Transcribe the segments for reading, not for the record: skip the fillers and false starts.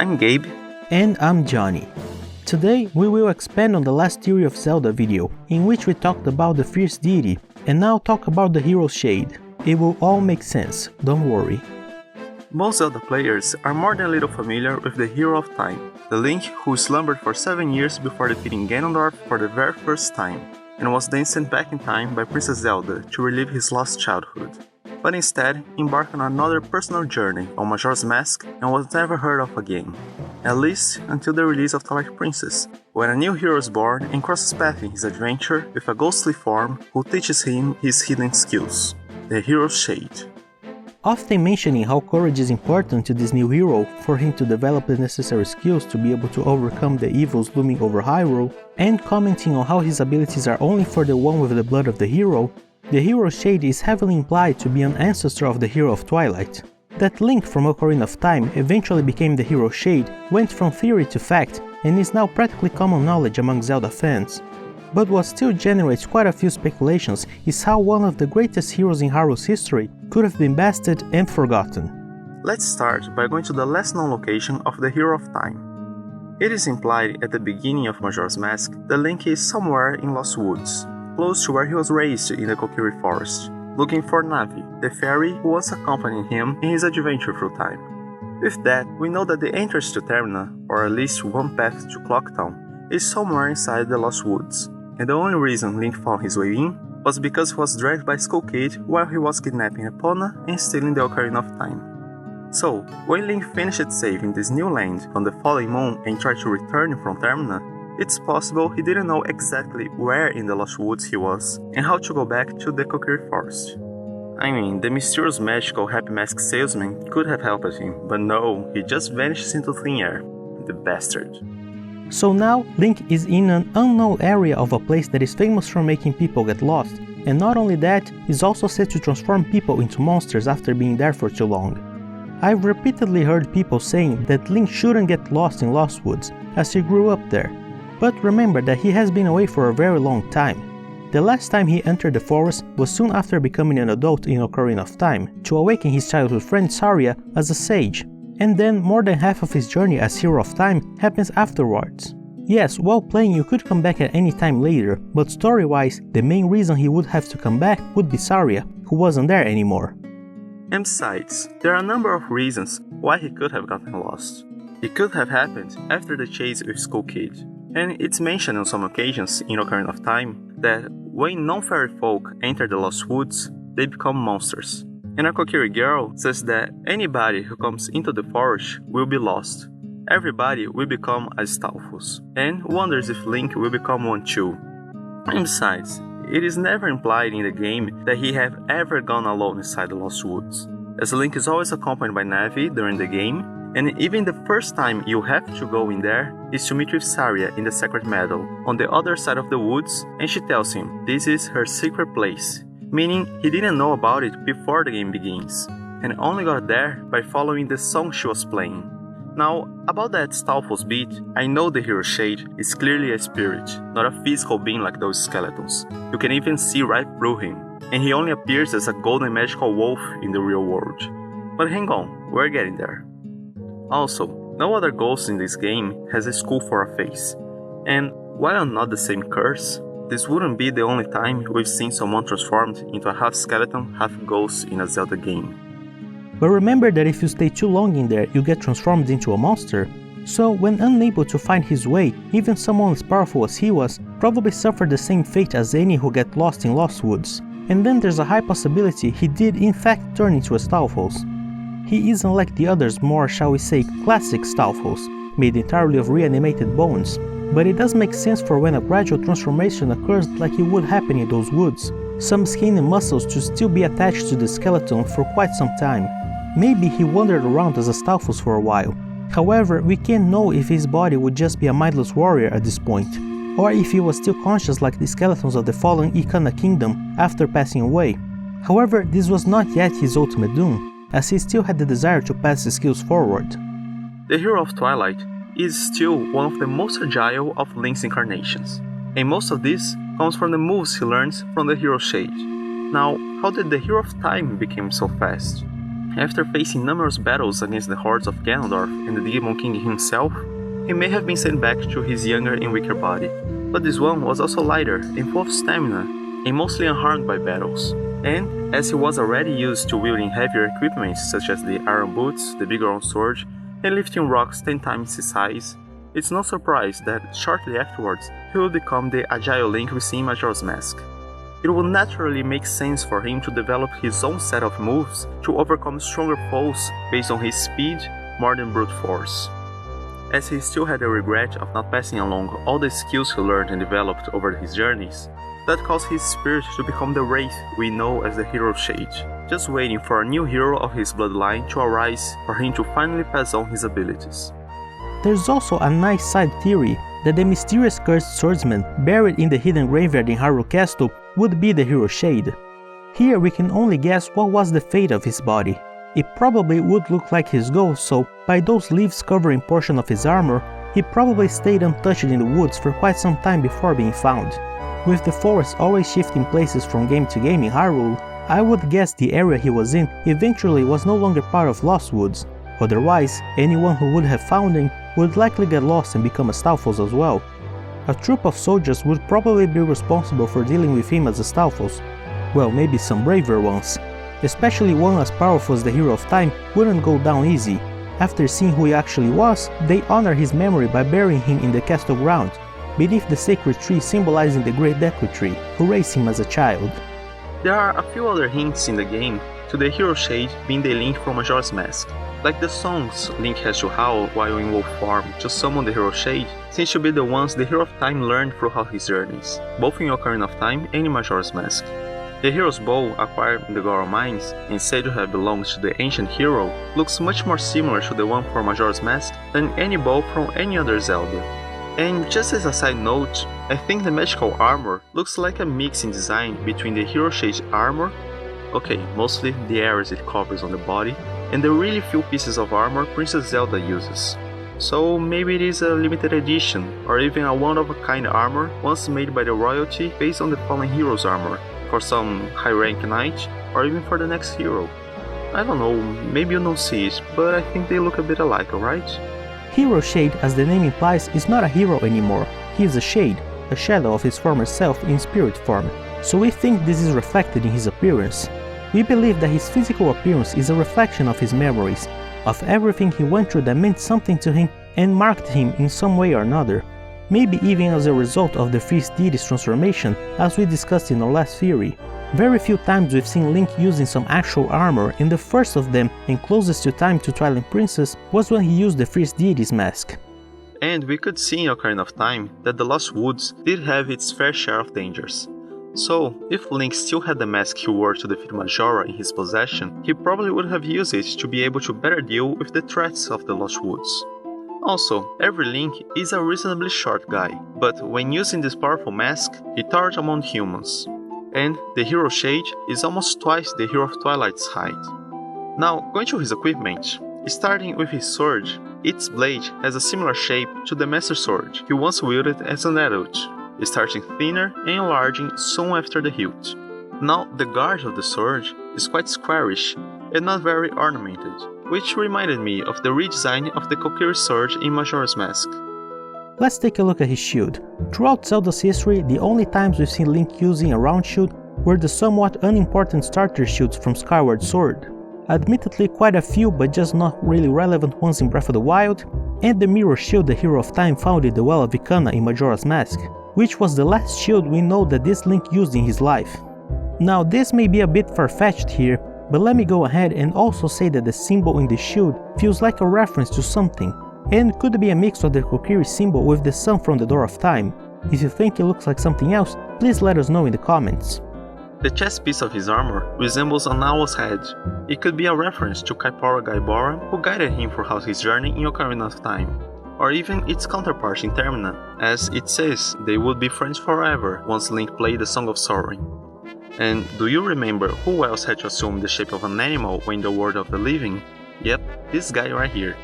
I'm Gabe. And I'm Johnny. Today we will expand on the last Theory of Zelda video, in which we talked about the Fierce Deity, and now talk about the Hero's Shade. It will all make sense, don't worry. Most Zelda players are more than a little familiar with the Hero of Time, the Link who slumbered for 7 years before defeating Ganondorf for the very first time, and was then sent back in time by Princess Zelda to relive his lost childhood. But instead embarked on another personal journey on Majora's Mask and was never heard of again. At least until the release of Twilight Princess, when a new hero is born and crosses paths in his adventure with a ghostly form who teaches him his hidden skills, the Hero's Shade. Often mentioning how courage is important to this new hero for him to develop the necessary skills to be able to overcome the evils looming over Hyrule, and commenting on how his abilities are only for the one with the blood of the hero, the Hero's Shade is heavily implied to be an ancestor of the Hero of Twilight. That Link from Ocarina of Time eventually became the Hero's Shade went from theory to fact and is now practically common knowledge among Zelda fans. But what still generates quite a few speculations is how one of the greatest heroes in Hyrule's history could have been bested and forgotten. Let's start by going to the last known location of the Hero of Time. It is implied at the beginning of Majora's Mask that Link is somewhere in Lost Woods, close to where he was raised in the Kokiri Forest, looking for Navi, the fairy who once accompanied him in his adventure through time. With that, we know that the entrance to Termina, or at least one path to Clock Town, is somewhere inside the Lost Woods, and the only reason Link found his way in was because he was dragged by Skull Kid while he was kidnapping Epona and stealing the Ocarina of Time. So, when Link finished saving this new land from the falling moon and tried to return from Termina, it's possible he didn't know exactly where in the Lost Woods he was and how to go back to the Kokiri Forest. I mean, the mysterious magical Happy Mask salesman could have helped him, but no, he just vanished into thin air. The bastard. So now Link is in an unknown area of a place that is famous for making people get lost, and not only that, is also said to transform people into monsters after being there for too long. I've repeatedly heard people saying that Link shouldn't get lost in Lost Woods, as he grew up there. But remember that he has been away for a very long time. The last time he entered the forest was soon after becoming an adult in Ocarina of Time, to awaken his childhood friend Saria as a sage, and then more than half of his journey as Hero of Time happens afterwards. Yes, while playing you could come back at any time later, but story-wise, the main reason he would have to come back would be Saria, who wasn't there anymore. And besides, there are a number of reasons why he could have gotten lost. It could have happened after the chase with Skull Kid, and it's mentioned on some occasions in Ocarina of Time that when non-fairy folk enter the Lost Woods, they become monsters. And a Kokiri girl says that anybody who comes into the forest will be lost. Everybody will become a Stalfos, and wonders if Link will become one too. And besides, it is never implied in the game that he have ever gone alone inside the Lost Woods, as Link is always accompanied by Navi during the game, and even the first time you have to go in there is to meet with Saria in the Sacred Meadow, on the other side of the woods, and she tells him this is her secret place, meaning he didn't know about it before the game begins, and only got there by following the song she was playing. Now, about that Stalfos beat, I know the Hero's Shade is clearly a spirit, not a physical being like those skeletons. You can even see right through him, and he only appears as a golden magical wolf in the real world. But hang on, we're getting there. Also, no other ghost in this game has a skull for a face, and while not the same curse, this wouldn't be the only time we've seen someone transformed into a half skeleton, half ghost in a Zelda game. But remember that if you stay too long in there, you get transformed into a monster. So when unable to find his way, even someone as powerful as he was probably suffered the same fate as any who get lost in Lost Woods. And then there's a high possibility he did in fact turn into a Stalfos. He isn't like the others more, shall we say, classic Stalfos, made entirely of reanimated bones, but it does make sense for when a gradual transformation occurs like it would happen in those woods. Some skin and muscles to still be attached to the skeleton for quite some time. Maybe he wandered around as a Stalfos for a while. However, we can't know if his body would just be a mindless warrior at this point, or if he was still conscious like the skeletons of the fallen Ikana Kingdom after passing away. However, this was not yet his ultimate doom, as he still had the desire to pass his skills forward. The Hero of Twilight is still one of the most agile of Link's incarnations, and most of this comes from the moves he learns from the Hero's Shade. Now, how did the Hero of Time become so fast? After facing numerous battles against the hordes of Ganondorf and the Demon King himself, he may have been sent back to his younger and weaker body. But this one was also lighter and full of stamina, and mostly unharmed by battles. And, as he was already used to wielding heavier equipment such as the iron boots, the big round sword, and lifting rocks 10 times his size, it's no surprise that shortly afterwards he would become the agile Link we see in Majora's Mask. It would naturally make sense for him to develop his own set of moves to overcome stronger foes based on his speed more than brute force. As he still had the regret of not passing along all the skills he learned and developed over his journeys, that caused his spirit to become the wraith we know as the Hero Shade, just waiting for a new hero of his bloodline to arise for him to finally pass on his abilities. There's also a nice side theory that the mysterious cursed swordsman buried in the hidden graveyard in Hyrule Castle would be the Hero Shade. Here we can only guess what was the fate of his body. It probably would look like his ghost, so by those leaves covering portion of his armor, he probably stayed untouched in the woods for quite some time before being found. With the forest always shifting places from game to game in Hyrule, I would guess the area he was in eventually was no longer part of Lost Woods. Otherwise, anyone who would have found him would likely get lost and become a Stalfos as well. A troop of soldiers would probably be responsible for dealing with him as a Stalfos. Well, maybe some braver ones. Especially one as powerful as the Hero of Time wouldn't go down easy. After seeing who he actually was, they honor his memory by burying him in the castle ground, beneath the sacred tree symbolizing the Great Deku Tree, who raised him as a child. There are a few other hints in the game to the Hero Shade being the Link from Majora's Mask, like the songs Link has to howl while in wolf form to summon the Hero Shade seems to be the ones the Hero of Time learned throughout his journeys, both in Ocarina of Time and in Majora's Mask. The Hero's Bow, acquired in the Goron Mines and said to have belonged to the ancient hero, looks much more similar to the one from Majora's Mask than any bow from any other Zelda. And just as a side note, I think the magical armor looks like a mix in design between the Hero Shade's armor, okay, mostly the areas it covers on the body, and the really few pieces of armor Princess Zelda uses. So maybe it is a limited edition, or even a one-of-a-kind armor once made by the royalty based on the fallen hero's armor, for some high-rank knight, or even for the next hero. I don't know, maybe you don't see it, but I think they look a bit alike, alright? Hero Shade, as the name implies, is not a hero anymore. He is a shade, a shadow of his former self in spirit form, so we think this is reflected in his appearance. We believe that his physical appearance is a reflection of his memories, of everything he went through that meant something to him and marked him in some way or another. Maybe even as a result of the Fierce Deity's transformation, as we discussed in our last theory. Very few times we've seen Link using some actual armor, and the first of them, and closest to time to Twilight Princess, was when he used the Fierce Deity's mask. And we could see in Ocarina of Time that the Lost Woods did have its fair share of dangers. So, if Link still had the mask he wore to defeat Majora in his possession, he probably would have used it to be able to better deal with the threats of the Lost Woods. Also, every Link is a reasonably short guy, but when using this powerful mask, he towered among humans. And the Hero Shade is almost twice the Hero of Twilight's height. Now, going to his equipment, starting with his sword, its blade has a similar shape to the Master Sword he once wielded as an adult, starting thinner and enlarging soon after the hilt. Now, the guard of the sword is quite squarish and not very ornamented, which reminded me of the redesign of the Kokiri sword in Majora's Mask. Let's take a look at his shield. Throughout Zelda's history, the only times we've seen Link using a round shield were the somewhat unimportant starter shields from Skyward Sword. Admittedly quite a few, but just not really relevant ones in Breath of the Wild, and the mirror shield the Hero of Time found in the Well of Ikana in Majora's Mask, which was the last shield we know that this Link used in his life. Now this may be a bit far-fetched here, but let me go ahead and also say that the symbol in the shield feels like a reference to something, and could be a mix of the Kokiri symbol with the sun from the Door of Time. If you think it looks like something else, please let us know in the comments. The chest piece of his armor resembles an owl's head. It could be a reference to Kaipora Gaibora, who guided him throughout his journey in Ocarina of Time, or even its counterpart in Termina, as it says they would be friends forever once Link played the Song of Soaring. And do you remember who else had to assume the shape of an animal when in the world of the living? Yep, this guy right here.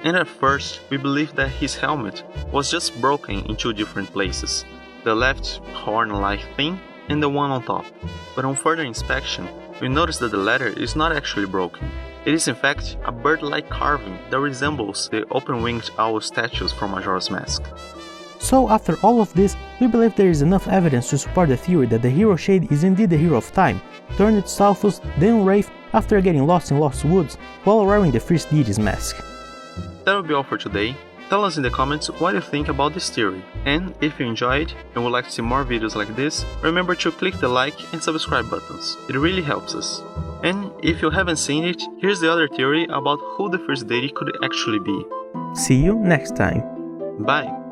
And at first, we believed that his helmet was just broken in two different places, the left horn-like thing and the one on top. But on further inspection, we notice that the letter is not actually broken. It is in fact a bird-like carving that resembles the open-winged owl statues from Majora's Mask. So after all of this, we believe there is enough evidence to support the theory that the Hero Shade is indeed the Hero of Time, turned to Stalfos, then Wraith, after getting lost in Lost Woods while wearing the First Deity's mask. That will be all for today. Tell us in the comments what you think about this theory, and if you enjoyed and would like to see more videos like this, remember to click the like and subscribe buttons, it really helps us. And if you haven't seen it, here's the other theory about who the first deity could actually be. See you next time. Bye!